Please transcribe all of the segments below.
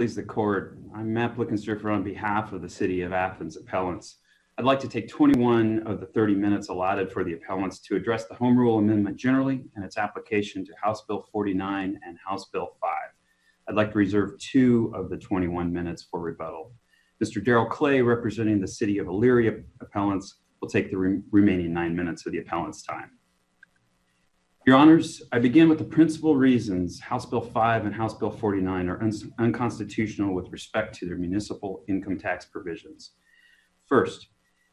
Please the court. I'm Matt Blickenstriffer on behalf of the City of Athens appellants. I'd like to take 21 of the 30 minutes allotted for the appellants to address the Home Rule Amendment generally and its application to House Bill 49 and House Bill 5. I'd like to reserve 2 of the 21 minutes for rebuttal. Mr. Darrell Clay, representing the City of Elyria appellants, will take the remaining 9 minutes of the appellant's time. Your Honors, I begin with the principal reasons House Bill 5 and House Bill 49 are unconstitutional with respect to their municipal income tax provisions. First,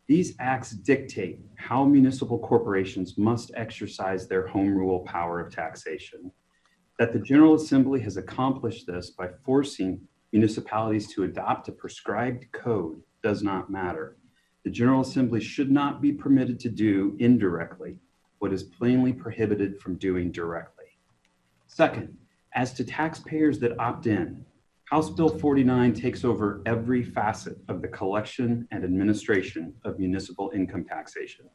these acts dictate how municipal corporations must exercise their home rule power of taxation. That the General Assembly has accomplished this by forcing municipalities to adopt a prescribed code does not matter. The General Assembly should not be permitted to do indirectly what is plainly prohibited from doing directly. Second, as to taxpayers that opt in, House Bill 49 takes over every facet of the collection and administration of municipal income taxation.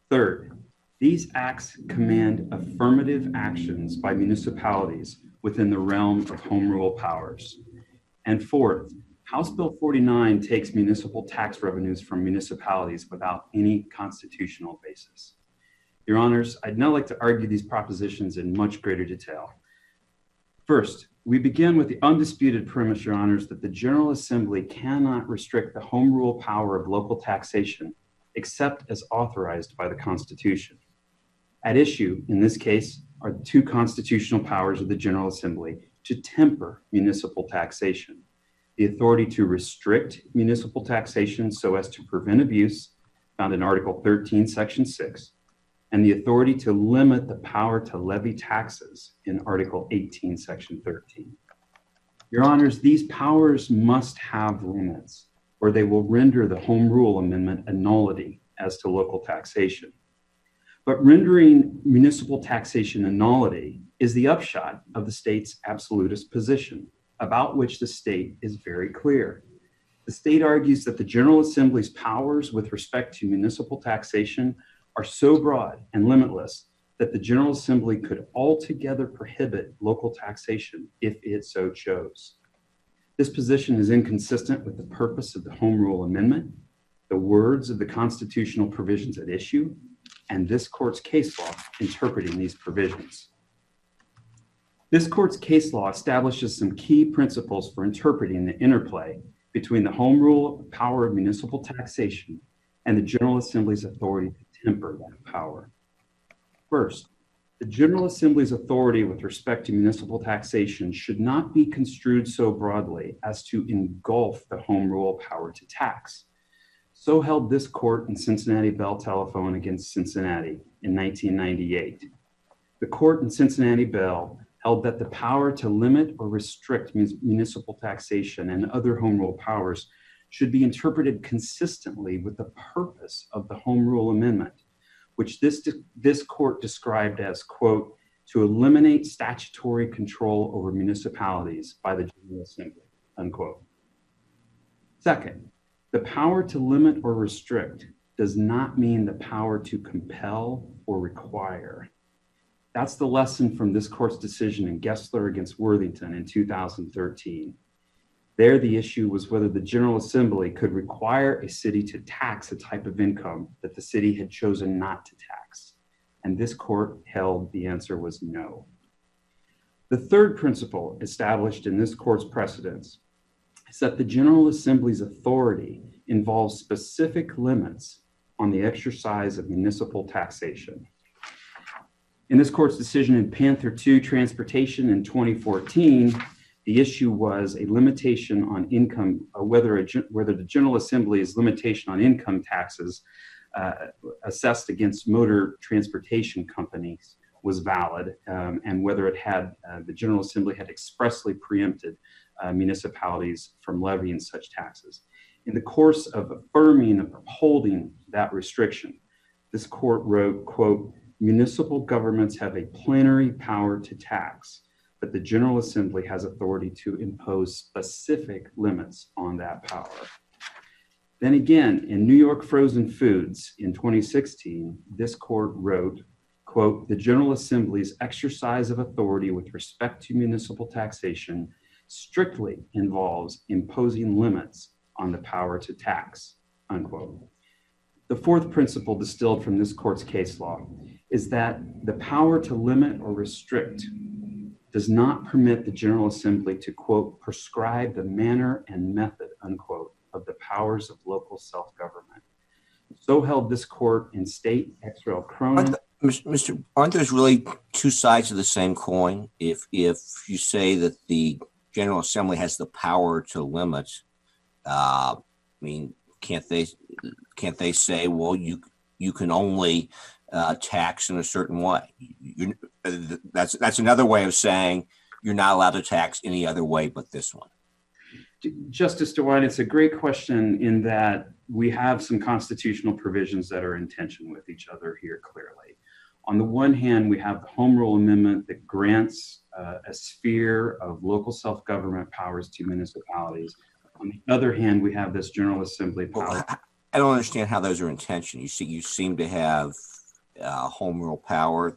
Third, these acts command affirmative actions by municipalities within the realm of home rule powers. And fourth, House Bill 49 takes municipal tax revenues from municipalities without any constitutional basis. Your Honors, I'd now like to argue these propositions in much greater detail. First, we begin with the undisputed premise, Your Honors, that the General Assembly cannot restrict the home rule power of local taxation except as authorized by the Constitution. At issue, in this case, are the 2 constitutional powers of the General Assembly to temper municipal taxation: the authority to restrict municipal taxation so as to prevent abuse, found in Article 13, Section 6, and the authority to limit the power to levy taxes in Article 18, Section 13. Your Honors, these powers must have limits, or they will render the Home Rule Amendment a nullity as to local taxation. But rendering municipal taxation a nullity is the upshot of the state's absolutist position, about which the state is very clear. The state argues that the General Assembly's powers with respect to municipal taxation are so broad and limitless that the General Assembly could altogether prohibit local taxation if it so chose. This position is inconsistent with the purpose of the Home Rule Amendment, the words of the constitutional provisions at issue, and this court's case law interpreting these provisions. This court's case law establishes some key principles for interpreting the interplay between the home rule power of municipal taxation and the General Assembly's authority to temper that power. First, the General Assembly's authority with respect to municipal taxation should not be construed so broadly as to engulf the home rule power to tax. So held this court in Cincinnati Bell Telephone against Cincinnati in 1998. The court in Cincinnati Bell held that the power to limit or restrict municipal taxation and other home rule powers should be interpreted consistently with the purpose of the Home Rule Amendment, which this court described as, quote, to eliminate statutory control over municipalities by the General Assembly, unquote. Second, the power to limit or restrict does not mean the power to compel or require. That's the lesson from this court's decision in Gessler against Worthington in 2013. There, the issue was whether the General Assembly could require a city to tax a type of income that the city had chosen not to tax. And this court held the answer was no. The third principle established in this court's precedents is that the General Assembly's authority involves specific limits on the exercise of municipal taxation. In this court's decision in Panther 2 Transportation in 2014, the issue was a limitation on income, whether the General Assembly's limitation on income taxes assessed against motor transportation companies was valid, and whether it had the General Assembly had expressly preempted municipalities from levying such taxes. In the course of affirming and upholding that restriction, this court wrote, quote, municipal governments have a plenary power to tax, but the General Assembly has authority to impose specific limits on that power. Then again, in New York Frozen Foods in 2016, this court wrote, quote, the General Assembly's exercise of authority with respect to municipal taxation strictly involves imposing limits on the power to tax, unquote. The fourth principle distilled from this court's case law is that the power to limit or restrict does not permit the General Assembly to, quote, prescribe the manner and method, unquote, of the powers of local self-government. So held this court in State Textual Cronin. Aren't there really two sides of the same coin? If you say that the General Assembly has the power to limit, I mean, can't they say, well, you can only tax in a certain way? That's another way of saying you're not allowed to tax any other way but this one. Justice DeWine, it's a great question in that we have some constitutional provisions that are in tension with each other here clearly. On the one hand, we have the Home Rule Amendment that grants a sphere of local self-government powers to municipalities. On the other hand, we have this General Assembly power. Well, I don't understand how those are in tension. You seem to have home rule power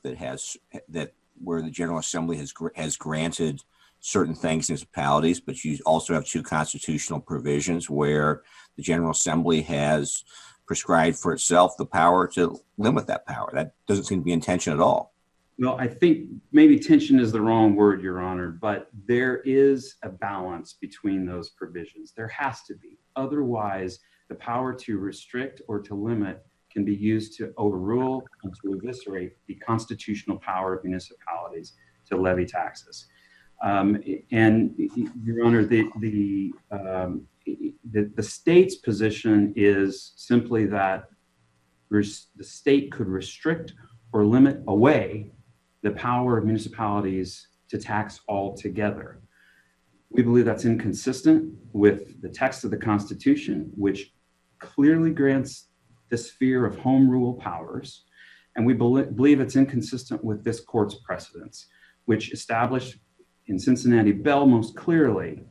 where the General Assembly has granted certain things to municipalities, but you also have two constitutional provisions where the General Assembly has prescribed for itself the power to limit that power. That doesn't seem to be in tension at all. Well, I think maybe tension is the wrong word, Your Honor, but there is a balance between those provisions. There has to be. Otherwise, the power to restrict or to limit can be used to overrule and to eviscerate the constitutional power of municipalities to levy taxes. And Your Honor, the state's position is simply that the state could restrict or limit away the power of municipalities to tax altogether. We believe that's inconsistent with the text of the Constitution, which clearly grants the sphere of home rule powers. And we believe it's inconsistent with this court's precedents, which established in Cincinnati Bell most clearly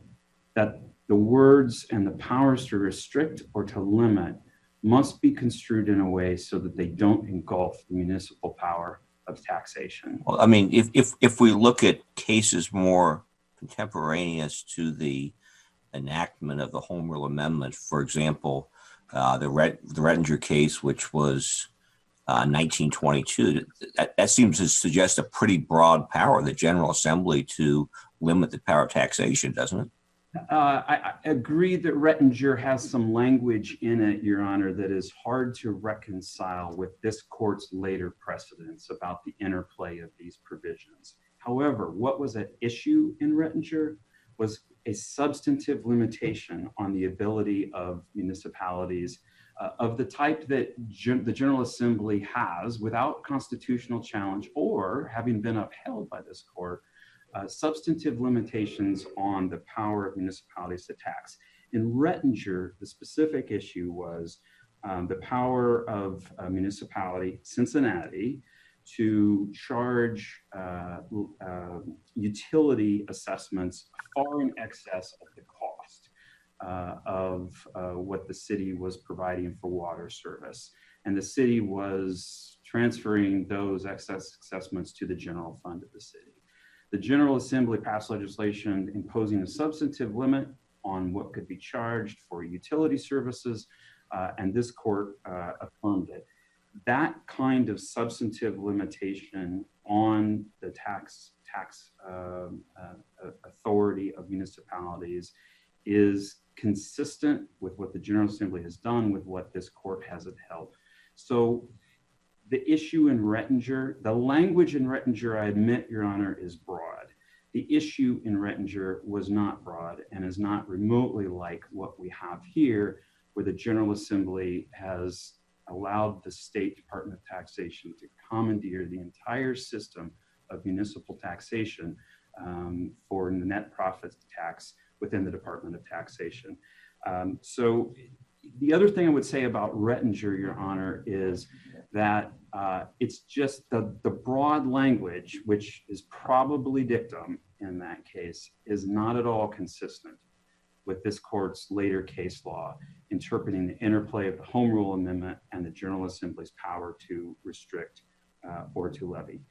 that the words and the powers to restrict or to limit must be construed in a way so that they don't engulf the municipal power of taxation. Well, I mean, if we look at cases more contemporaneous to the enactment of the Home Rule Amendment, for example, the Rettinger case, which was 1922, that seems to suggest a pretty broad power of the General Assembly to limit the power of taxation, doesn't it? I agree that Rettinger has some language in it, Your Honor, that is hard to reconcile with this court's later precedents about the interplay of these provisions. However, what was at issue in Rettinger was a substantive limitation on the ability of municipalities of the type that the General Assembly has without constitutional challenge or having been upheld by this court, substantive limitations on the power of municipalities to tax. In Rettinger, the specific issue was the power of a municipality, Cincinnati, to charge utility assessments far in excess of the cost of what the city was providing for water service. And the city was transferring those excess assessments to the general fund of the city. The General Assembly passed legislation imposing a substantive limit on what could be charged for utility services, and this court affirmed it. That kind of substantive limitation on the tax authority of municipalities is consistent with what the General Assembly has done, with what this court has upheld. So the issue in Rettinger, the language in Rettinger, I admit, Your Honor, is broad. The issue in Rettinger was not broad and is not remotely like what we have here, where the General Assembly has allowed the State Department of Taxation to commandeer the entire system of municipal taxation for the net profits tax within the Department of Taxation. So the other thing I would say about Rettinger, Your Honor, is that it's just the broad language, which is probably dictum in that case, is not at all consistent with this court's later case law, interpreting the interplay of the Home Rule Amendment and the General Assembly's power to restrict or to levy.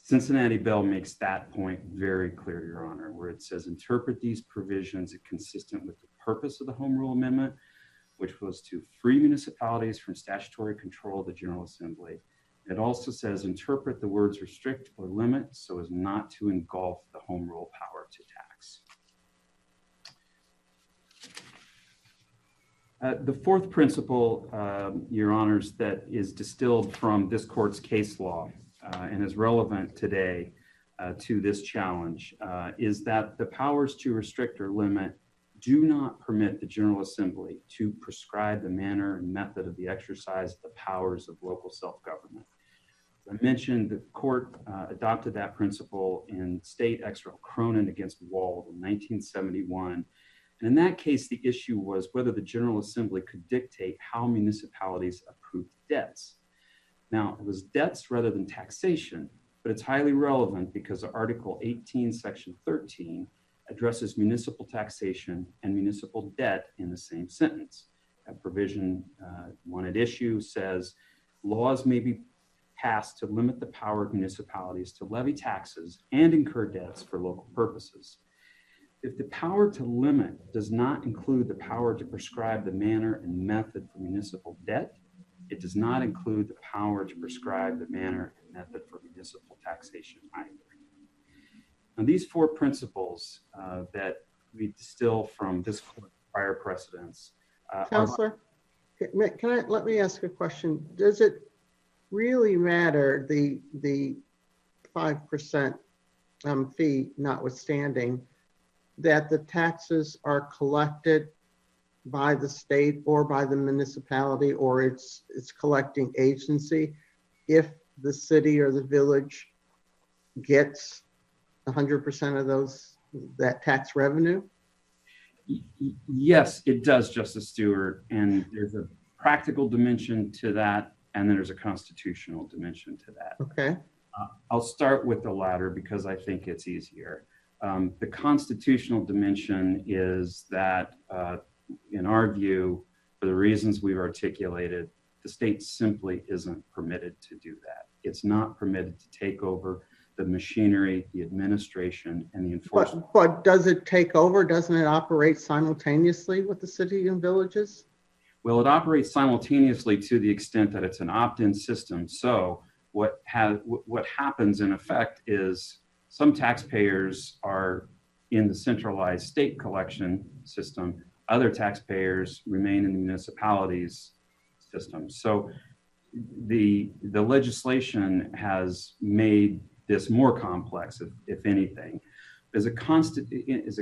Cincinnati Bell makes that point very clear, Your Honor, where it says interpret these provisions consistent with the purpose of the Home Rule Amendment, which was to free municipalities from statutory control of the General Assembly. It also says interpret the words restrict or limit so as not to engulf the Home Rule power to tax. The fourth principle, Your Honors, that is distilled from this court's case law and is relevant today to this challenge is that the powers to restrict or limit do not permit the General Assembly to prescribe the manner and method of the exercise of the powers of local self-government. I mentioned the court adopted that principle in State Ex Rel. Cronin against Wald in 1971. And in that case, the issue was whether the General Assembly could dictate how municipalities approved debts. Now, it was debts rather than taxation, but it's highly relevant because Article 18, Section 13 addresses municipal taxation and municipal debt in the same sentence. That provision, one at issue, says laws may be passed to limit the power of municipalities to levy taxes and incur debts for local purposes. If the power to limit does not include the power to prescribe the manner and method for municipal debt, it does not include the power to prescribe the manner and method for municipal taxation either. Now, these four principles that we distill from this court's prior precedents. Counselor, let me ask a question. Does it really matter, the 5% fee notwithstanding, that the taxes are collected by the state or by the municipality or its collecting agency if the city or the village gets 100% of that tax revenue? Yes, it does, Justice Stewart. And there's a practical dimension to that, and then there's a constitutional dimension to that. Okay. I'll start with the latter because I think it's easier. The constitutional dimension is that, in our view, for the reasons we've articulated, the state simply isn't permitted to do that. It's not permitted to take over the machinery, the administration, and the enforcement. But does it take over? Doesn't it operate simultaneously with the city and villages? Well, it operates simultaneously to the extent that it's an opt-in system. So what happens in effect is some taxpayers are in the centralized state collection system. Other taxpayers remain in the municipalities system. So the legislation has made this more complex, if anything. As a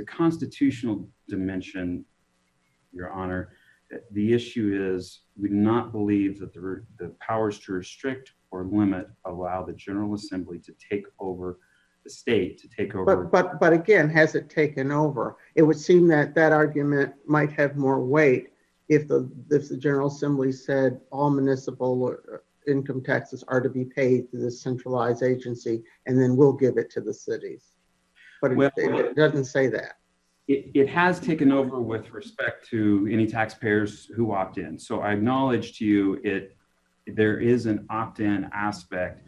constitutional dimension, Your Honor, the issue is we do not believe that the powers to restrict or limit allow the General Assembly to take over the state, to take over. But again, has it taken over? It would seem that argument might have more weight if the General Assembly said all municipal income taxes are to be paid to this centralized agency, and then we'll give it to the cities. But it doesn't say that. It has taken over with respect to any taxpayers who opt in. So I acknowledge to you there is an opt-in aspect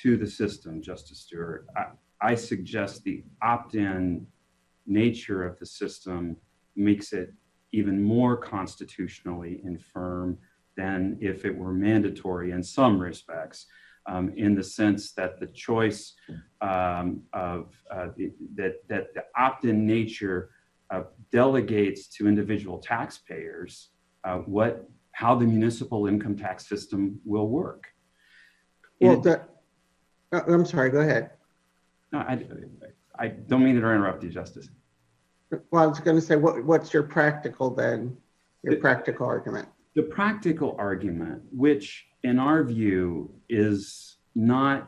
to the system, Justice Stewart. I suggest the opt-in nature of the system makes it even more constitutionally infirm than if it were mandatory in some respects, in the sense that the choice that the opt-in nature delegates to individual taxpayers how the municipal income tax system will work. Well, I'm sorry, go ahead. No, I don't mean to interrupt you, Justice. Well, I was going to say, what's your practical practical argument? The practical argument, which in our view is neither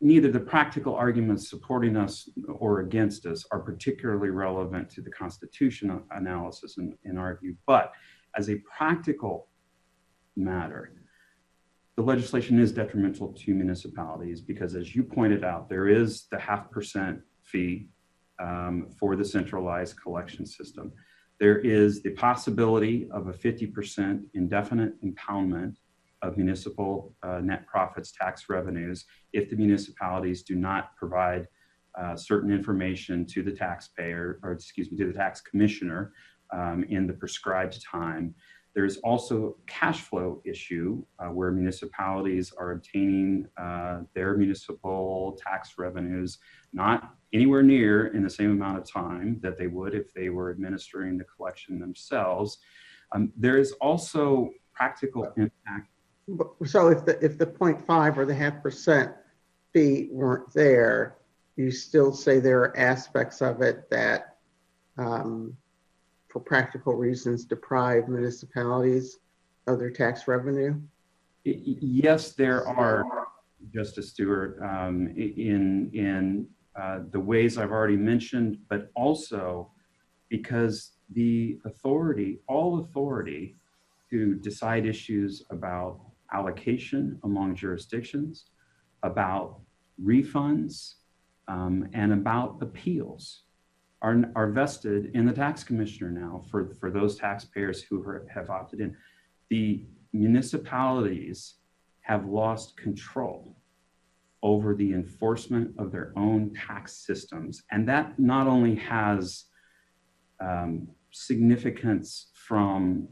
the practical arguments supporting us or against us are particularly relevant to the constitutional analysis in our view, but as a practical matter, the legislation is detrimental to municipalities because, as you pointed out, there is the 0.5% fee for the centralized collection system. There is the possibility of a 50% indefinite impoundment of municipal net profits tax revenues if the municipalities do not provide certain information to the taxpayer, or excuse me, to the tax commissioner in the prescribed time. There's also a cash flow issue where municipalities are obtaining their municipal tax revenues not anywhere near in the same amount of time that they would if they were administering the collection themselves. There is also practical impact. So if the 0.5 or the 0.5% fee weren't there, you still say there are aspects of it that, for practical reasons, deprive municipalities of their tax revenue? Yes, there are, Justice Stewart, in the ways I've already mentioned, but also because the authority, all authority to decide issues about allocation among jurisdictions, about refunds, and about appeals are vested in the tax commissioner now for those taxpayers who have opted in. The municipalities have lost control over the enforcement of their own tax systems. And that not only has significance from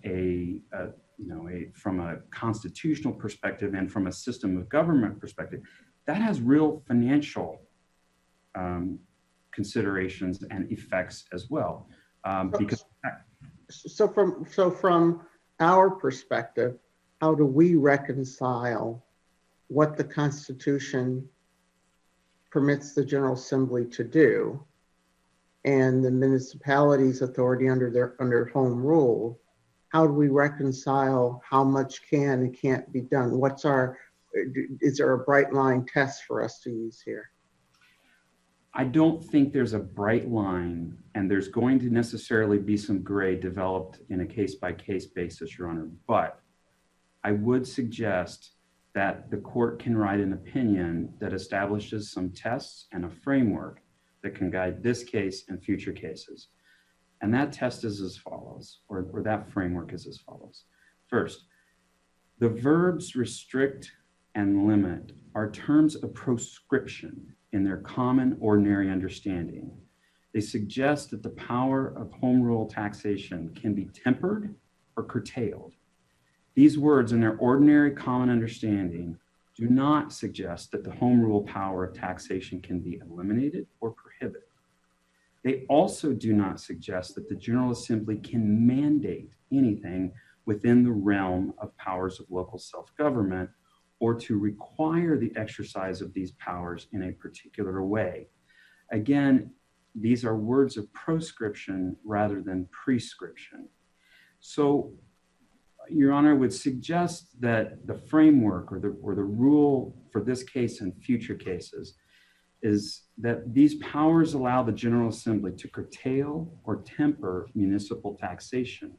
from a constitutional perspective and from a system of government perspective, that has real financial considerations and effects as well. So from our perspective, how do we reconcile what the Constitution permits the General Assembly to do and the municipality's authority under home rule? How do we reconcile how much can and can't be done? Is there a bright line test for us to use here? I don't think there's a bright line, and there's going to necessarily be some gray developed in a case-by-case basis, Your Honor. But I would suggest that the court can write an opinion that establishes some tests and a framework that can guide this case and future cases. And that test is as follows, or that framework is as follows. First, the verbs restrict and limit are terms of proscription in their common ordinary understanding. They suggest that the power of home rule taxation can be tempered or curtailed. These words in their ordinary common understanding do not suggest that the home rule power of taxation can be eliminated or prohibited. They also do not suggest that the General Assembly can mandate anything within the realm of powers of local self-government or to require the exercise of these powers in a particular way. Again, these are words of proscription rather than prescription. So, Your Honor, would suggest that the framework or the rule for this case and future cases is that these powers allow the General Assembly to curtail or temper municipal taxation,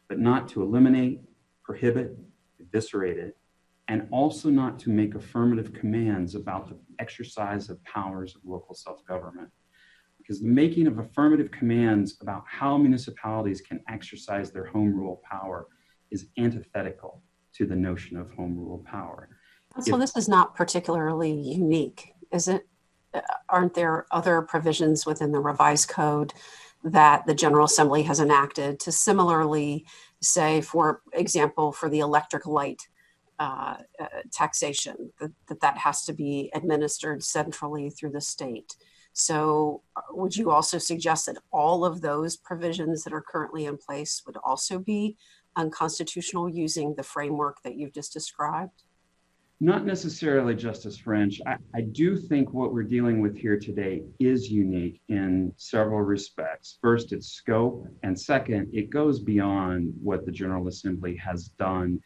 but not to eliminate, prohibit, eviscerate it, and also not to make affirmative commands about the exercise of powers of local self-government. Because the making of affirmative commands about how municipalities can exercise their home rule power is antithetical to the notion of home rule power. So this is not particularly unique, is it? Aren't there other provisions within the revised code that the General Assembly has enacted to similarly say, for example, for the electric light taxation, that has to be administered centrally through the state? So would you also suggest that all of those provisions that are currently in place would also be unconstitutional using the framework that you've just described? Not necessarily, Justice French. I do think what we're dealing with here today is unique in several respects. First, its scope, and second, it goes beyond what the General Assembly has done,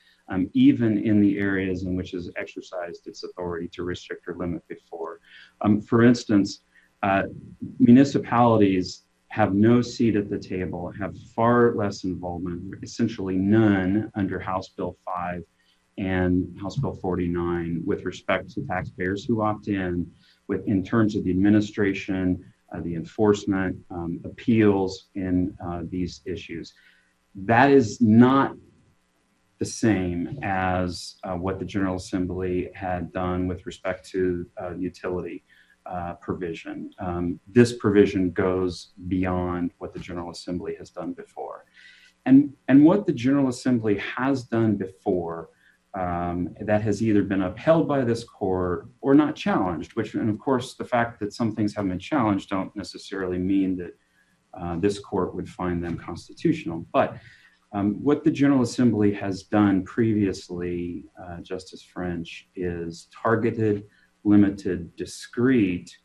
even in the areas in which it has exercised its authority to restrict or limit before. For instance, municipalities have no seat at the table, have far less involvement, essentially none under House Bill 5 and House Bill 49 with respect to taxpayers who opt in terms of the administration, the enforcement, appeals in these issues. That is not the same as what the General Assembly had done with respect to utility provision. This provision goes beyond what the General Assembly has done before. And what the General Assembly has done before that has either been upheld by this court or not challenged, and of course, the fact that some things haven't been challenged don't necessarily mean that this court would find them constitutional. But what the General Assembly has done previously, Justice French, is targeted, limited, discrete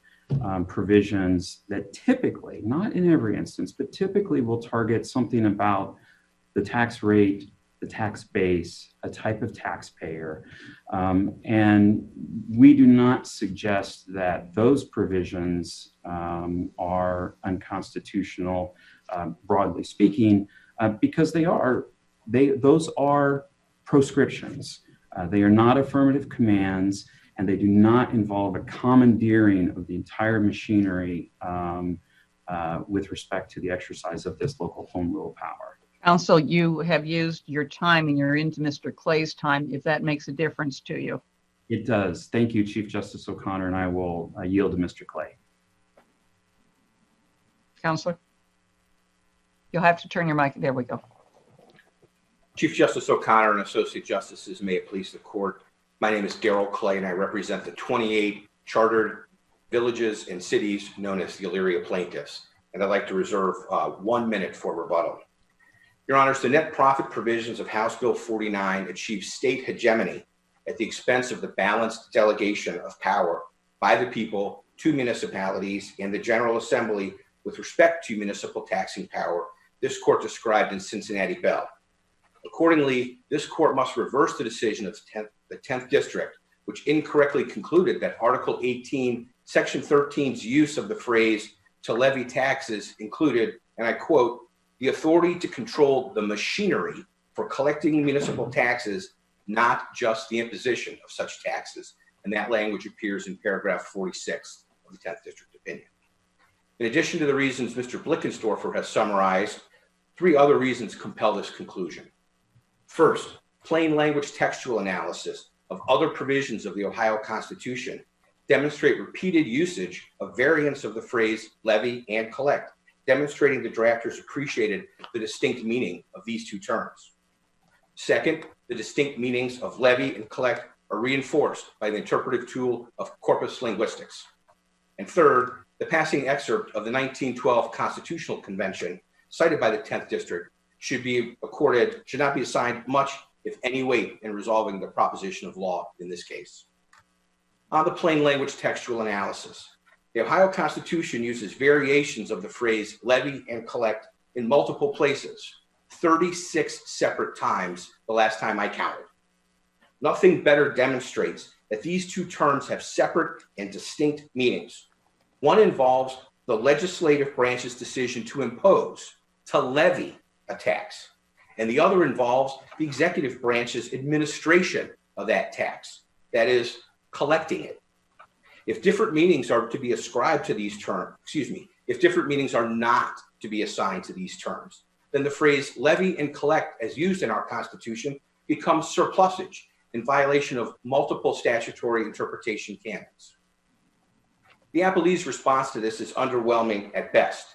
provisions that typically, not in every instance, but typically will target something about the tax rate, the tax base, a type of taxpayer. And we do not suggest that those provisions are unconstitutional, broadly speaking, because those are proscriptions. They are not affirmative commands, and they do not involve a commandeering of the entire machinery with respect to the exercise of this local home rule power. Counsel, you have used your time and you're into Mr. Clay's time, if that makes a difference to you. It does. Thank you, Chief Justice O'Connor, and I will yield to Mr. Clay. Counselor? You'll have to turn your mic. There we go. Chief Justice O'Connor and Associate Justices, may it please the court. My name is Darrell Clay, and I represent the 28 chartered villages and cities known as the Elyria plaintiffs. And I'd like to reserve 1 minute for rebuttal. Your Honors, the net profit provisions of House Bill 49 achieve state hegemony at the expense of the balanced delegation of power by the people to municipalities and the General Assembly with respect to municipal taxing power, this court described in Cincinnati Bell. Accordingly, this court must reverse the decision of the 10th District, which incorrectly concluded that Article 18, Section 13's use of the phrase to levy taxes included, and I quote, the authority to control the machinery for collecting municipal taxes, not just the imposition of such taxes. And that language appears in paragraph 46 of the 10th District opinion. In addition to the reasons Mr. Blickenstorfer has summarized, 3 other reasons compel this conclusion. First, plain language textual analysis of other provisions of the Ohio Constitution demonstrate repeated usage of variants of the phrase levy and collect, demonstrating the drafters appreciated the distinct meaning of these 2 terms. Second, the distinct meanings of levy and collect are reinforced by the interpretive tool of corpus linguistics. And third, the passing excerpt of the 1912 Constitutional Convention cited by the 10th District should not be assigned much, if any, weight in resolving the proposition of law in this case. On the plain language textual analysis, the Ohio Constitution uses variations of the phrase levy and collect in multiple places, 36 separate times the last time I counted. Nothing better demonstrates that these 2 terms have separate and distinct meanings. One involves the legislative branch's decision to impose, to levy a tax, and the other involves the executive branch's administration of that tax, that is, collecting it. If different meanings are to be ascribed to these terms, if different meanings are not to be assigned to these terms, then the phrase levy and collect as used in our Constitution becomes surplusage in violation of multiple statutory interpretation canons. The appellee's response to this is underwhelming at best.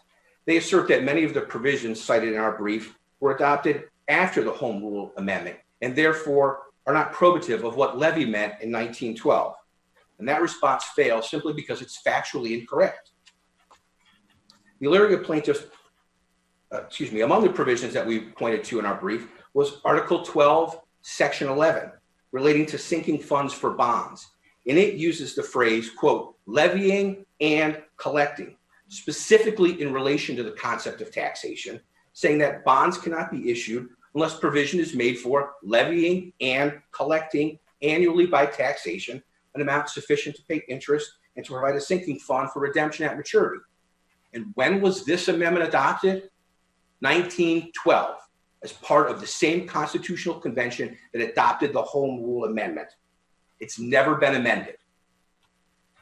They assert that many of the provisions cited in our brief were adopted after the Home Rule Amendment and therefore are not probative of what levy meant in 1912. And that response fails simply because it's factually incorrect. The Elyria plaintiffs, among the provisions that we pointed to in our brief was Article 12, Section 11, relating to sinking funds for bonds. And it uses the phrase, quote, levying and collecting, specifically in relation to the concept of taxation, saying that bonds cannot be issued unless provision is made for levying and collecting annually by taxation an amount sufficient to pay interest and to provide a sinking fund for redemption at maturity. And when was this amendment adopted? 1912, as part of the same constitutional convention that adopted the Home Rule Amendment. It's never been amended.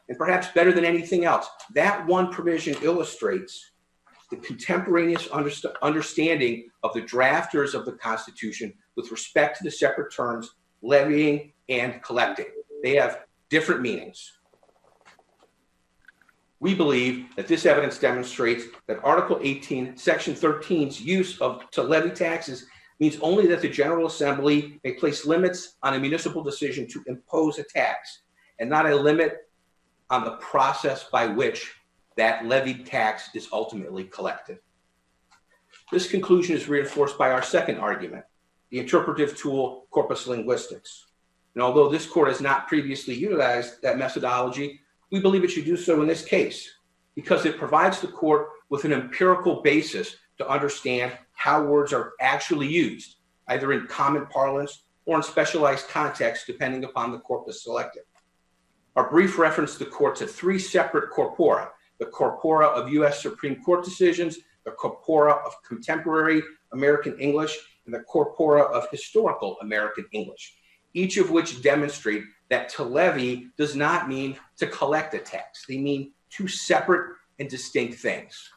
And perhaps better than anything else, that one provision illustrates the contemporaneous understanding of the drafters of the Constitution with respect to the separate terms levying and collecting. They have different meanings. We believe that this evidence demonstrates that Article 18, Section 13's use of to levy taxes means only that the General Assembly may place limits on a municipal decision to impose a tax, and not a limit on the process by which that levied tax is ultimately collected. This conclusion is reinforced by our second argument, the interpretive tool corpus linguistics. And although this court has not previously utilized that methodology, we believe it should do so in this case because it provides the court with an empirical basis to understand how words are actually used, either in common parlance or in specialized contexts, depending upon the corpus selected. Our brief referenced the court to three separate corpora: the corpora of U.S. Supreme Court decisions, the corpora of contemporary American English, and the corpora of historical American English, each of which demonstrate that to levy does not mean to collect a tax. They mean two separate and distinct things.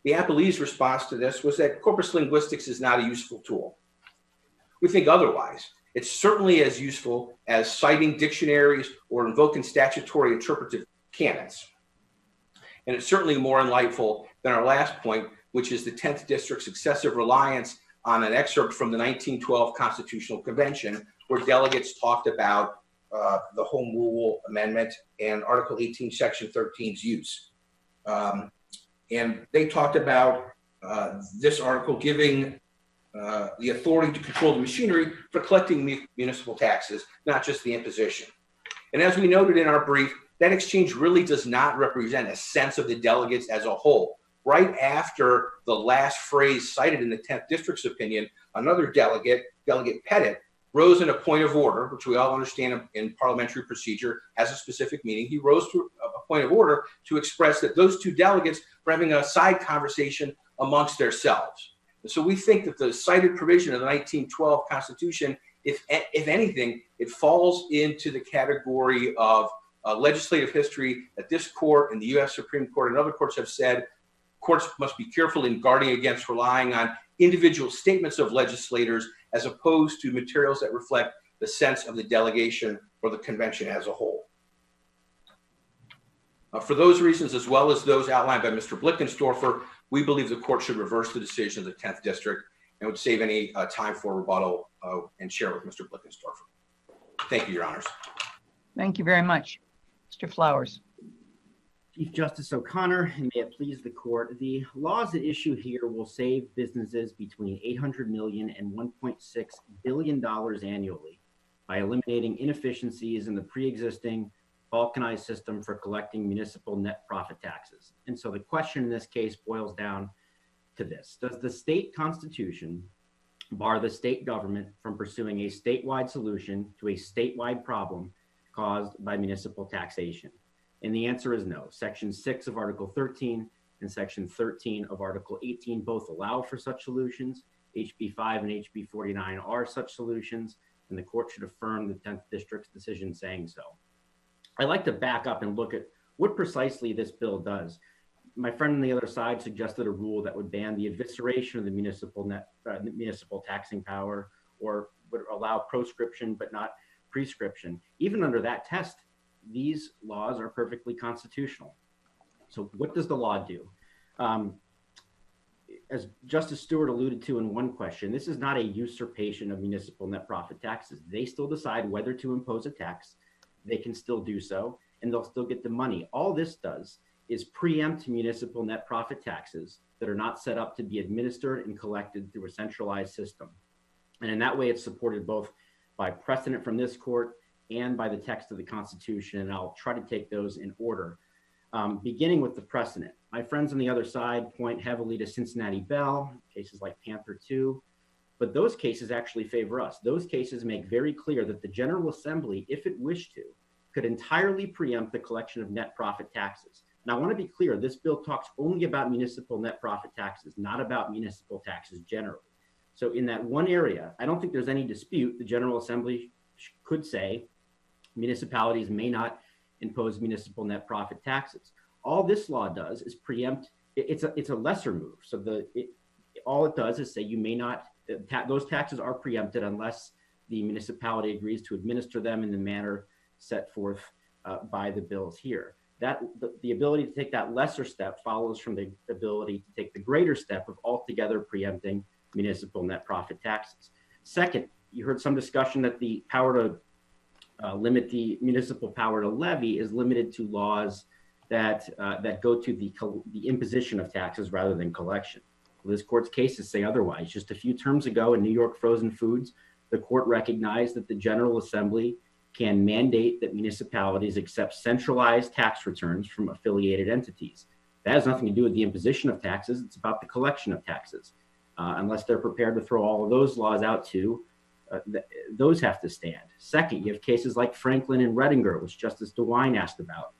The appellee's response to this was that corpus linguistics is not a useful tool. We think otherwise. It's certainly as useful as citing dictionaries or invoking statutory interpretive canons. And it's certainly more enlightful than our last point, which is the 10th District's excessive reliance on an excerpt from the 1912 Constitutional Convention, where delegates talked about the Home Rule Amendment and Article 18, Section 13's use. And they talked about this article giving the authority to control the machinery for collecting municipal taxes, not just the imposition. And as we noted in our brief, that exchange really does not represent a sense of the delegates as a whole. Right after the last phrase cited in the 10th District's opinion, another delegate, Delegate Pettit, rose in a point of order, which we all understand in parliamentary procedure has a specific meaning. He rose to a point of order to express that those two delegates were having a side conversation amongst themselves. And so we think that the cited provision of the 1912 Constitution, if anything, it falls into the category of legislative history that this court and the U.S. Supreme Court and other courts have said courts must be careful in guarding against relying on individual statements of legislators as opposed to materials that reflect the sense of the delegation or the convention as a whole. For those reasons, as well as those outlined by Mr. Blickenstorfer, we believe the court should reverse the decision of the 10th District and would save any time for rebuttal and share with Mr. Blickenstorfer. Thank you, Your Honors. Thank you very much. Mr. Flowers. Chief Justice O'Connor, and may it please the court, the laws at issue here will save businesses between $800 million and $1.6 billion annually by eliminating inefficiencies in the pre-existing balkanized system for collecting municipal net profit taxes. And so the question in this case boils down to this: does the state constitution bar the state government from pursuing a statewide solution to a statewide problem caused by municipal taxation? And the answer is no. Section 6 of Article 13 and Section 13 of Article 18 both allow for such solutions. HB 5 and HB 49 are such solutions, and the court should affirm the 10th District's decision saying so. I'd like to back up and look at what precisely this bill does. My friend on the other side suggested a rule that would ban the evisceration of the municipal taxing power, or would allow proscription but not prescription. Even under that test, these laws are perfectly constitutional. So what does the law do? As Justice Stewart alluded to in one question, this is not a usurpation of municipal net profit taxes. They still decide whether to impose a tax. They can still do so, and they'll still get the money. All this does is preempt municipal net profit taxes that are not set up to be administered and collected through a centralized system. And in that way, it's supported both by precedent from this court and by the text of the Constitution, and I'll try to take those in order. Beginning with the precedent. My friends on the other side point heavily to Cincinnati Bell, cases like Panther 2, but those cases actually favor us. Those cases make very clear that the General Assembly, if it wished to, could entirely preempt the collection of net profit taxes. Now, I want to be clear, this bill talks only about municipal net profit taxes, not about municipal taxes generally. So in that one area, I don't think there's any dispute. The General Assembly could say municipalities may not impose municipal net profit taxes. All this law does is preempt. It's a lesser move. So all it does is say you may not, those taxes are preempted unless the municipality agrees to administer them in the manner set forth by the bills here. That the ability to take that lesser step follows from the ability to take the greater step of altogether preempting municipal net profit taxes. Second, you heard some discussion that the power to limit the municipal power to levy is limited to laws that go to the imposition of taxes rather than collection. Well, this court's cases say otherwise. Just a few terms ago in New York Frozen Foods, the court recognized that the General Assembly can mandate that municipalities accept centralized tax returns from affiliated entities. That has nothing to do with the imposition of taxes. It's about the collection of taxes. Unless they're prepared to throw all of those laws out too, those have to stand. Second, you have cases like Franklin and Redinger, which Justice DeWine asked about.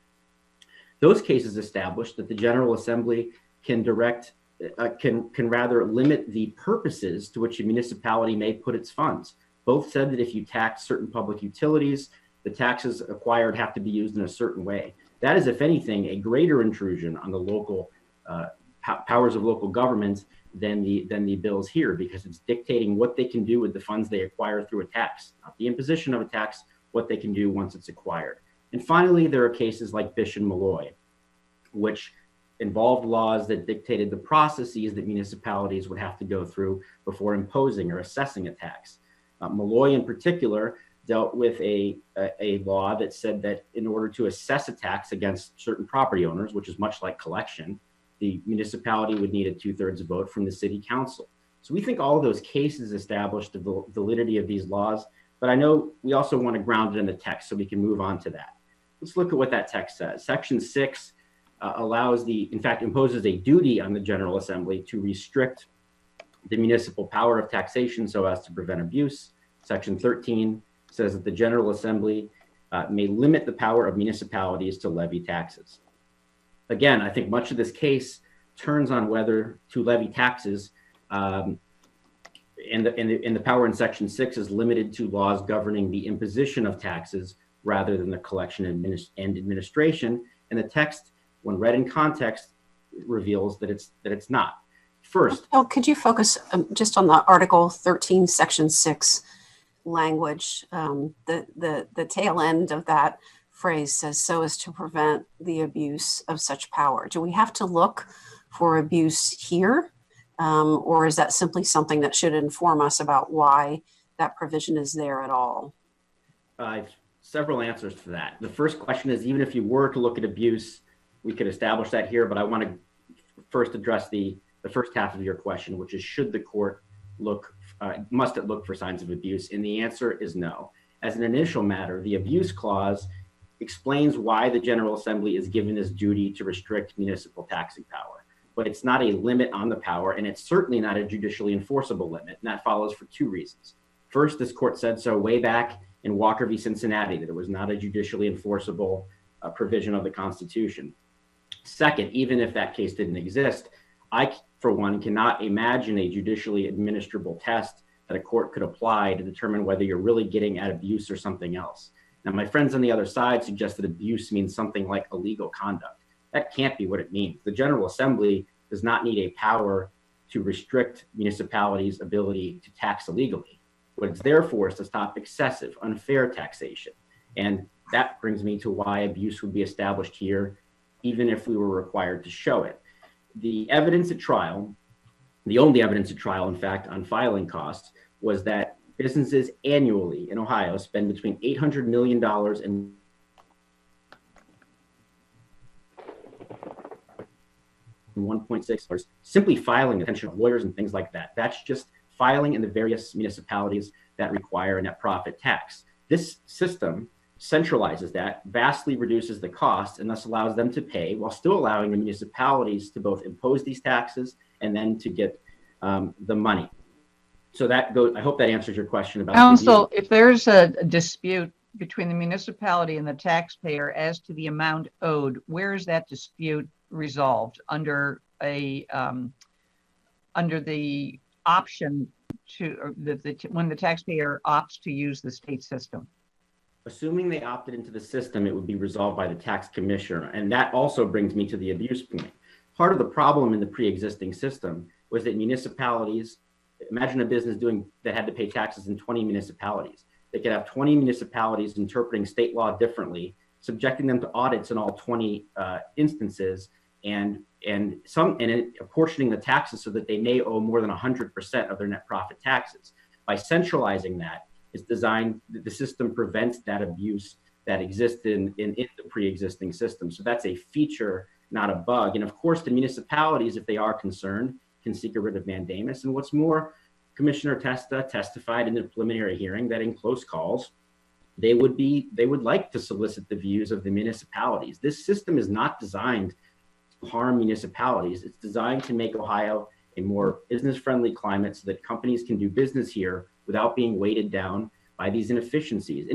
Those cases established that the General Assembly can rather limit the purposes to which a municipality may put its funds. Both said that if you tax certain public utilities, the taxes acquired have to be used in a certain way. That is, if anything, a greater intrusion on the local powers of local government than the bills here, because it's dictating what they can do with the funds they acquire through a tax, not the imposition of a tax, what they can do once it's acquired. And finally, there are cases like Bish and Malloy, which involved laws that dictated the processes that municipalities would have to go through before imposing or assessing a tax. Malloy in particular dealt with a law that said that in order to assess a tax against certain property owners, which is much like collection, the municipality would need a 2/3 vote from the city council. So we think all of those cases established the validity of these laws, but I know we also want to ground it in the text so we can move on to that. Let's look at what that text says. Section 6 imposes a duty on the General Assembly to restrict the municipal power of taxation so as to prevent abuse. Section 13 says that the General Assembly may limit the power of municipalities to levy taxes. Again, I think much of this case turns on whether to levy taxes, and the power in Section 6 is limited to laws governing the imposition of taxes rather than the collection and administration. And the text, when read in context, reveals that it's not. First, could you focus just on the Article 13, Section 6 language? The tail end of that phrase says, so as to prevent the abuse of such power. Do we have to look for abuse here? Or is that simply something that should inform us about why that provision is there at all? Several answers to that. The first question is, even if you were to look at abuse, we could establish that here, but I want to first address the first half of your question, which is, should the court must it look for signs of abuse? And the answer is no. As an initial matter, the abuse clause explains why the General Assembly is given this duty to restrict municipal taxing power, but it's not a limit on the power, and it's certainly not a judicially enforceable limit, and that follows for two reasons. First, this court said so way back in Walker v. Cincinnati, that it was not a judicially enforceable provision of the Constitution. Second, even if that case didn't exist, I, for one, cannot imagine a judicially administrable test that a court could apply to determine whether you're really getting at abuse or something else. Now, my friends on the other side suggest that abuse means something like illegal conduct. That can't be what it means. The General Assembly does not need a power to restrict municipalities' ability to tax illegally. What it's there for is to stop excessive, unfair taxation. And that brings me to why abuse would be established here, even if we were required to show it. The evidence at trial, the only evidence at trial, in fact, on filing costs, was that businesses annually in Ohio spend between $800 million and $1.6 simply filing attention of lawyers and things like that. That's just filing in the various municipalities that require a net profit tax. This system centralizes that, vastly reduces the cost, and thus allows them to pay while still allowing the municipalities to both impose these taxes and then to get the money. So that goes, I hope that answers your question about Counsel, if there's a dispute between the municipality and the taxpayer as to the amount owed, where is that dispute resolved? Under a under the option to, or when the taxpayer opts to use the state system? Assuming they opted into the system, it would be resolved by the tax commissioner. And that also brings me to the abuse point. Part of the problem in the pre-existing system was that municipalities, imagine a business that had to pay taxes in 20 municipalities. They could have 20 municipalities interpreting state law differently, subjecting them to audits in all 20 instances, and apportioning the taxes so that they may owe more than 100% of their net profit taxes. By centralizing that, it's designed, the system prevents that abuse that exists in the pre-existing system. So that's a feature, not a bug. And of course, the municipalities, if they are concerned, can seek a writ of mandamus. And what's more, Commissioner Testa testified in the preliminary hearing that in close calls, they would like to solicit the views of the municipalities. This system is not designed to harm municipalities. It's designed to make Ohio a more business-friendly climate so that companies can do business here without being weighted down by these inefficiencies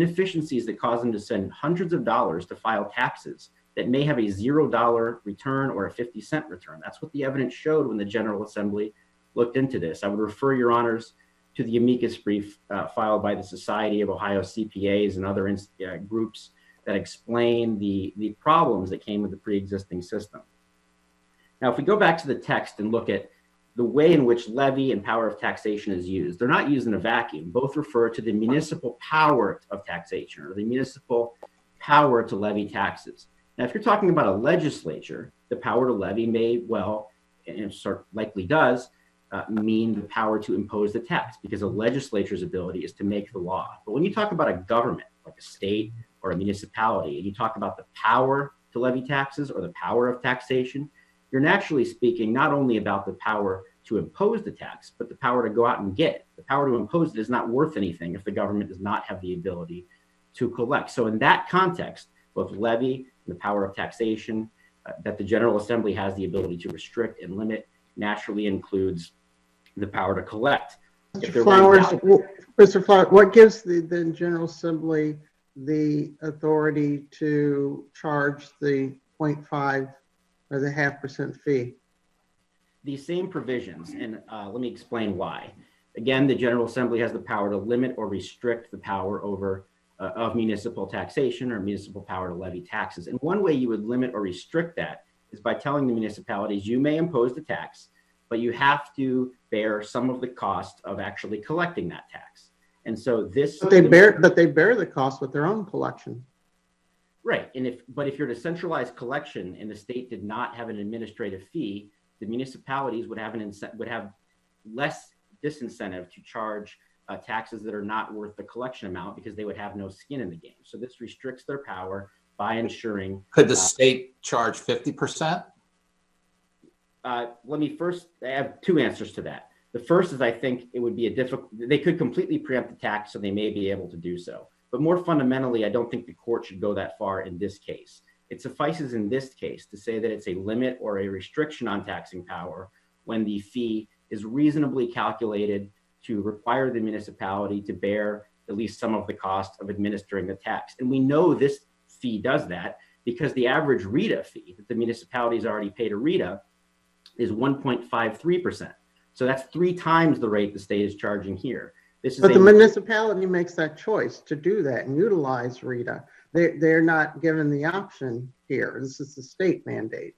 that cause them to send hundreds of dollars to file taxes that may have a $0 return or a 50-cent return. That's what the evidence showed when the General Assembly looked into this. I would refer your honors to the amicus brief filed by the Society of Ohio CPAs and other groups that explain the problems that came with the pre-existing system. Now, if we go back to the text and look at the way in which levy and power of taxation is used, they're not used in a vacuum. Both refer to the municipal power of taxation or the municipal power to levy taxes. Now, if you're talking about a legislature, the power to levy may well, and sort of likely does, mean the power to impose the tax, because a legislature's ability is to make the law. But when you talk about a government, like a state or a municipality, and you talk about the power to levy taxes or the power of taxation, you're naturally speaking not only about the power to impose the tax, but the power to go out and get it. The power to impose it is not worth anything if the government does not have the ability to collect. So in that context, both levy and the power of taxation that the General Assembly has the ability to restrict and limit naturally includes the power to collect. Mr. Flowers, what gives the General Assembly the authority to charge the 0.5 or the 0.5% fee? These same provisions, and let me explain why. Again, the General Assembly has the power to limit or restrict the power over of municipal taxation or municipal power to levy taxes. And one way you would limit or restrict that is by telling the municipalities, you may impose the tax, but you have to bear some of the cost of actually collecting that tax. And so this— But they bear the cost with their own collection. Right. And if you're a centralized collection and the state did not have an administrative fee, the municipalities would have less disincentive to charge taxes that are not worth the collection amount, because they would have no skin in the game. So this restricts their power by ensuring— Could the state charge 50%? Let me first— I have two answers to that. The first is, I think it would be they could completely preempt the tax, so they may be able to do so. But more fundamentally, I don't think the court should go that far in this case. It suffices in this case to say that it's a limit or a restriction on taxing power when the fee is reasonably calculated to require the municipality to bear at least some of the cost of administering the tax. And we know this fee does that because the average RETA fee that the municipalities already pay to RETA is 1.53%. So that's 3 times the rate the state is charging here. But the municipality makes that choice to do that and utilize RETA. They're not given the option here. This is the state mandate.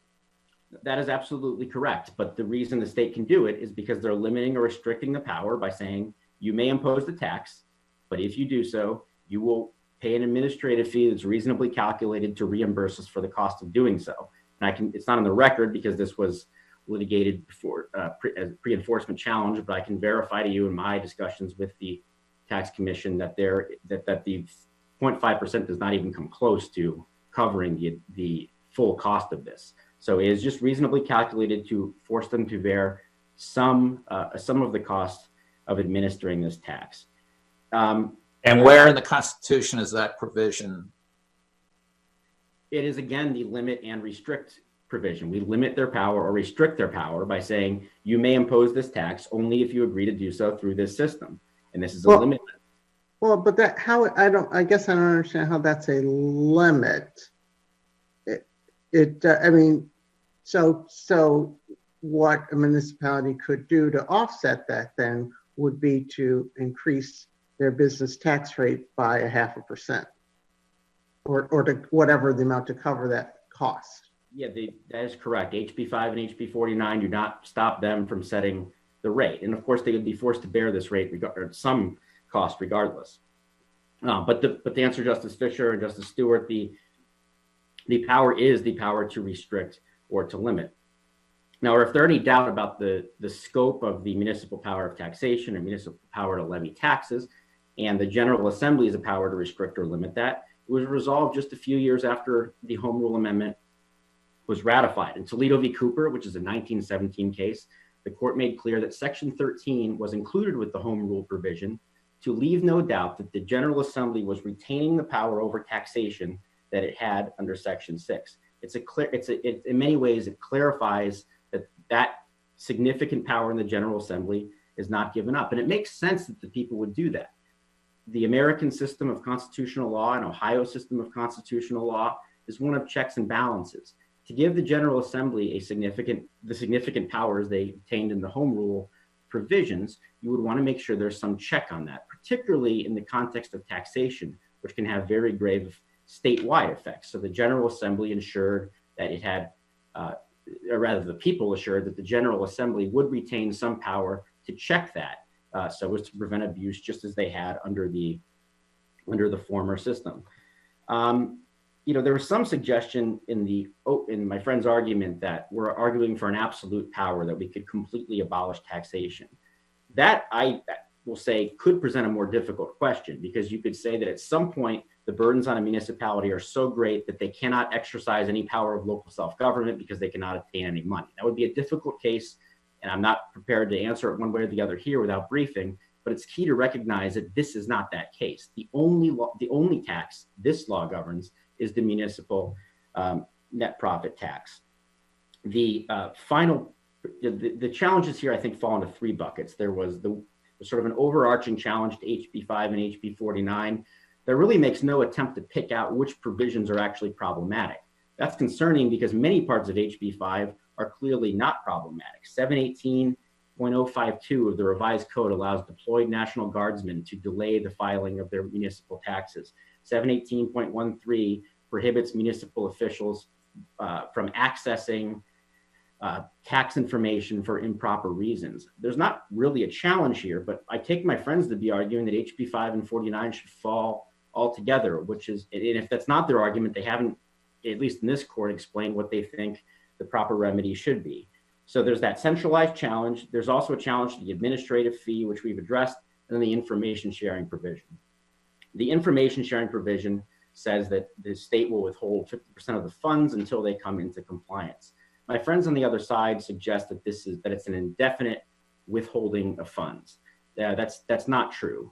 That is absolutely correct. But the reason the state can do it is because they're limiting or restricting the power by saying you may impose the tax, but if you do so, you will pay an administrative fee that's reasonably calculated to reimburse us for the cost of doing so. And it's not on the record because this was litigated before as a pre-enforcement challenge, but I can verify to you in my discussions with the tax commission that the 0.5% does not even come close to covering the full cost of this. So it is just reasonably calculated to force them to bear some of the cost of administering this tax. And where in the Constitution is that provision? It is, again, the limit and restrict provision. We limit their power or restrict their power by saying you may impose this tax only if you agree to do so through this system. And this is a limit. Well, but I guess I don't understand how that's a limit. So what a municipality could do to offset that then would be to increase their business tax rate by 0.5%, or to whatever the amount to cover that cost. Yeah, that is correct. HB 5 and HB 49 do not stop them from setting the rate. And of course, they would be forced to bear this rate or some cost regardless. But to answer Justice Fisher and Justice Stewart, the power is the power to restrict or to limit. Now, if there's any doubt about the scope of the municipal power of taxation or municipal power to levy taxes, and the General Assembly is a power to restrict or limit that, it was resolved just a few years after the Home Rule Amendment was ratified. In Toledo v. Cooper, which is a 1917 case, the court made clear that Section 13 was included with the Home Rule provision to leave no doubt that the General Assembly was retaining the power over taxation that it had under Section 6. In many ways, it clarifies that significant power in the General Assembly is not given up. And it makes sense that the people would do that. The American system of constitutional law and Ohio system of constitutional law is one of checks and balances. To give the General Assembly the significant powers they obtained in the Home Rule provisions, you would want to make sure there's some check on that, particularly in the context of taxation, which can have very grave statewide effects. So the General Assembly ensured that it had, or rather the people assured that the General Assembly would retain some power to check that, so as to prevent abuse, just as they had under the former system. There was some suggestion in my friend's argument that we're arguing for an absolute power, that we could completely abolish taxation. That, I will say, could present a more difficult question, because you could say that at some point the burdens on a municipality are so great that they cannot exercise any power of local self-government because they cannot obtain any money. That would be a difficult case, and I'm not prepared to answer it one way or the other here without briefing, but it's key to recognize that this is not that case. The only tax this law governs is the municipal net profit tax. The challenges here, I think, fall into three buckets. There was the sort of an overarching challenge to HB 5 and HB 49 that really makes no attempt to pick out which provisions are actually problematic. That's concerning because many parts of HB 5 are clearly not problematic. 718.052 of the revised code allows deployed National Guardsmen to delay the filing of their municipal taxes. 718.13 prohibits municipal officials from accessing tax information for improper reasons. There's not really a challenge here, but I take my friends to be arguing that HB 5 and 49 should fall altogether, which is, and if that's not their argument, they haven't, at least in this court, explained what they think the proper remedy should be. So there's that centralized challenge. There's also a challenge to the administrative fee, which we've addressed, and then the information sharing provision. The information sharing provision says that the state will withhold 50% of the funds until they come into compliance. My friends on the other side suggest that it's an indefinite withholding of funds. That's not true.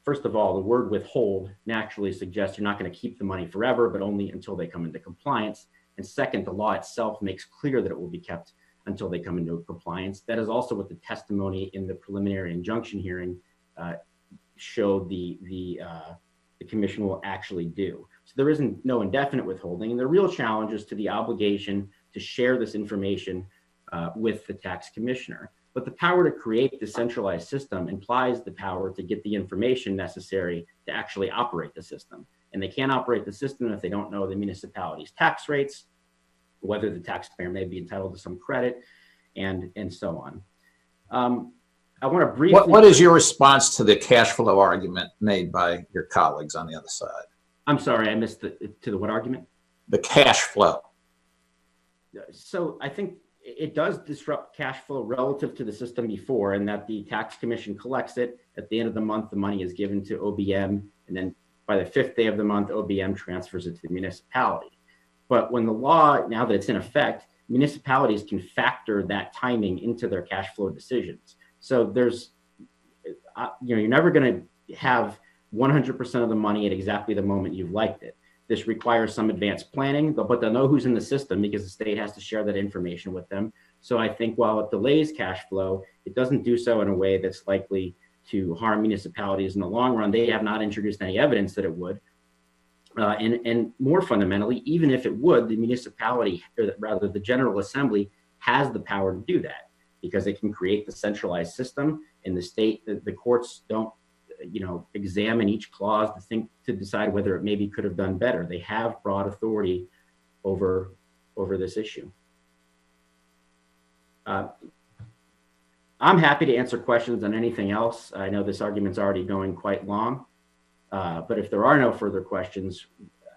First of all, the word withhold naturally suggests you're not going to keep the money forever, but only until they come into compliance. And second, the law itself makes clear that it will be kept until they come into compliance. That is also what the testimony in the preliminary injunction hearing showed the commission will actually do. So there isn't no indefinite withholding, and the real challenge is to the obligation to share this information with the tax commissioner. But the power to create the centralized system implies the power to get the information necessary to actually operate the system. And they can't operate the system if they don't know the municipality's tax rates, whether the taxpayer may be entitled to some credit, and so on. I want to briefly— What is your response to the cash flow argument made by your colleagues on the other side? I'm sorry, I missed the what argument? The cash flow. So I think it does disrupt cash flow relative to the system before, in that the tax commission collects it. At the end of the month, the money is given to OBM, and then by the 5th day of the month, OBM transfers it to the municipality. But when the law, now that it's in effect, municipalities can factor that timing into their cash flow decisions. So there's, you're never going to have 100% of the money at exactly the moment you've liked it. This requires some advanced planning, but they'll know who's in the system because the state has to share that information with them. So I think while it delays cash flow, it doesn't do so in a way that's likely to harm municipalities in the long run. They have not introduced any evidence that it would. And more fundamentally, even if it would, the municipality, or rather the General Assembly, has the power to do that because it can create the centralized system. In the state, the courts don't, examine each clause to decide whether it maybe could have done better. They have broad authority over over this issue. I'm happy to answer questions on anything else. I know this argument's already going quite long, but if there are no further questions,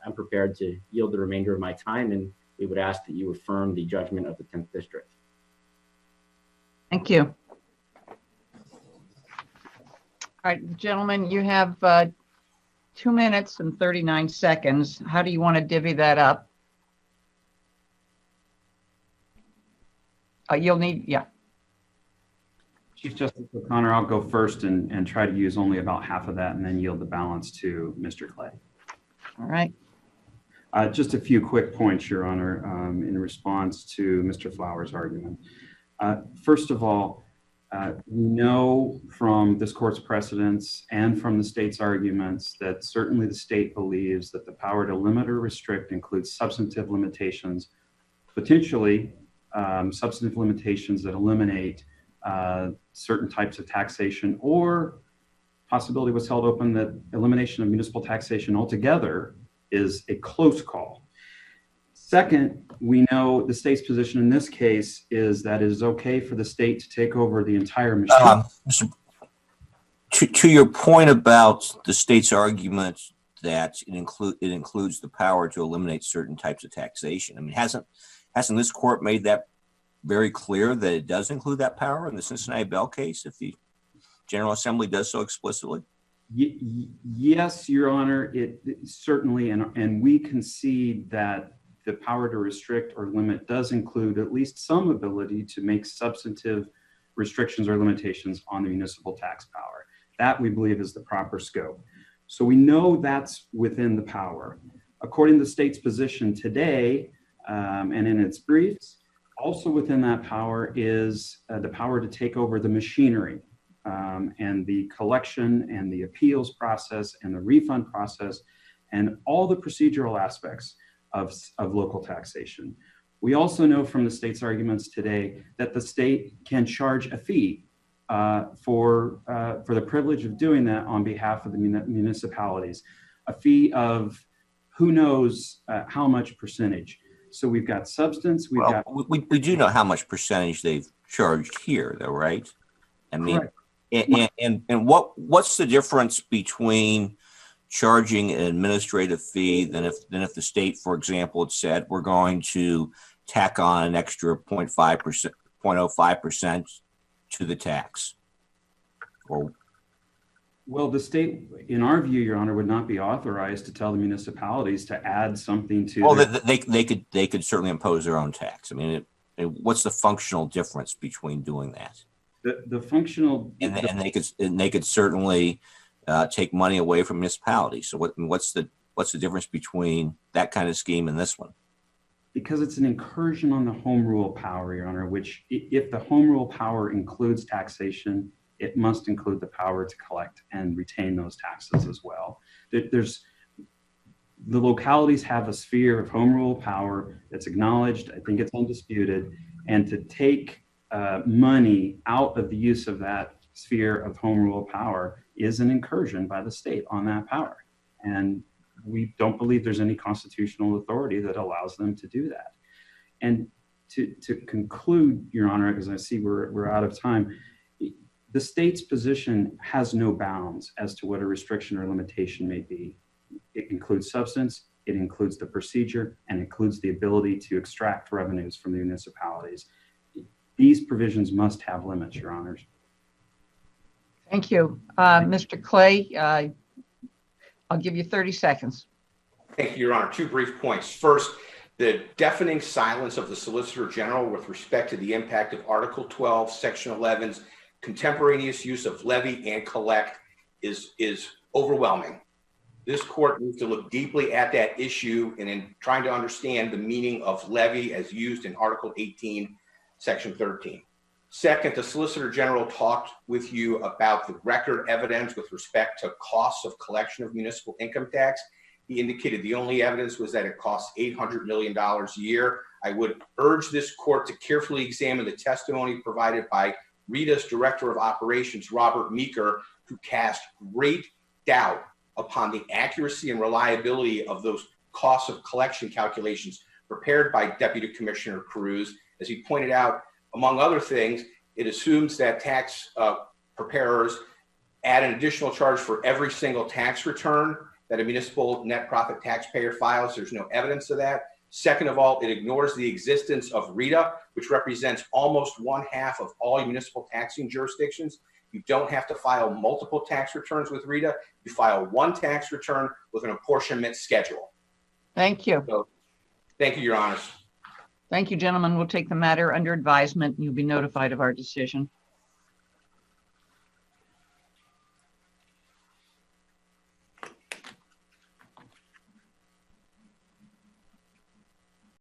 I'm prepared to yield the remainder of my time, and we would ask that you affirm the judgment of the 10th District. Thank you. All right, gentlemen, you have 2 minutes and 39 seconds. How do you want to divvy that up? You'll need, yeah. Chief Justice O'Connor, I'll go first and try to use only about half of that and then yield the balance to Mr. Clay. All right. Just a few quick points, Your Honor, in response to Mr. Flowers' argument. First of all, we know from this court's precedents and from the state's arguments that certainly the state believes that the power to limit or restrict includes substantive limitations, potentially substantive limitations that eliminate certain types of taxation, or possibility was held open that elimination of municipal taxation altogether is a close call. Second, we know the state's position in this case is that it is okay for the state to take over the entire machine. To your point about the state's argument that it includes the power to eliminate certain types of taxation. I mean, hasn't this court made that very clear that it does include that power in the Cincinnati Bell case if the General Assembly does so explicitly? Yes, Your Honor, it certainly, and we concede that the power to restrict or limit does include at least some ability to make substantive restrictions or limitations on the municipal tax power. That we believe is the proper scope. So we know that's within the power. According to the state's position today, and in its briefs, also within that power is the power to take over the machinery and the collection and the appeals process and the refund process and all the procedural aspects of local taxation. We also know from the state's arguments today that the state can charge a fee for the privilege of doing that on behalf of the municipalities, a fee of who knows how much percentage. So we've got substance. We do know how much percentage they've charged here, though, right? I mean, and what's the difference between charging an administrative fee than if the state, for example, had said we're going to tack on an extra 0.5%, 0.05% to the tax? Well, the state, in our view, Your Honor, would not be authorized to tell the municipalities to add something to. Well, they could certainly impose their own tax. I mean, what's the functional difference between doing that? The functional and they could certainly take money away from municipalities. So what's the difference between that kind of scheme and this one? Because it's an incursion on the home rule power, Your Honor, which if the home rule power includes taxation, it must include the power to collect and retain those taxes as well. The localities have a sphere of home rule power that's acknowledged. I think it's undisputed. And to take money out of the use of that sphere of home rule power is an incursion by the state on that power. And we don't believe there's any constitutional authority that allows them to do that. And to conclude, Your Honor, because I see we're out of time, the state's position has no bounds as to what a restriction or limitation may be. It includes substance, it includes the procedure, and includes the ability to extract revenues from the municipalities. These provisions must have limits, Your Honors. Thank you. Mr. Clay, I'll give you 30 seconds. Thank you, Your Honor. Two brief points. First, the deafening silence of the Solicitor General with respect to the impact of Article 12, Section 11's contemporaneous use of levy and collect is overwhelming. This court needs to look deeply at that issue and in trying to understand the meaning of levy as used in Article 18, Section 13. Second, the Solicitor General talked with you about the record evidence with respect to costs of collection of municipal income tax. He indicated the only evidence was that it costs $800 million a year. I would urge this court to carefully examine the testimony provided by Rita's Director of Operations, Robert Meeker, who cast great doubt upon the accuracy and reliability of those costs of collection calculations prepared by Deputy Commissioner Cruz. As he pointed out, among other things, it assumes that tax preparers add an additional charge for every single tax return that a municipal net profit taxpayer files. There's no evidence of that. Second of all, it ignores the existence of RETA, which represents almost 1/2 of all municipal taxing jurisdictions. You don't have to file multiple tax returns with RETA. You file one tax return with an apportionment schedule. Thank you. So, thank you, Your Honors. Thank you, gentlemen. We'll take the matter under advisement and you'll be notified of our decision.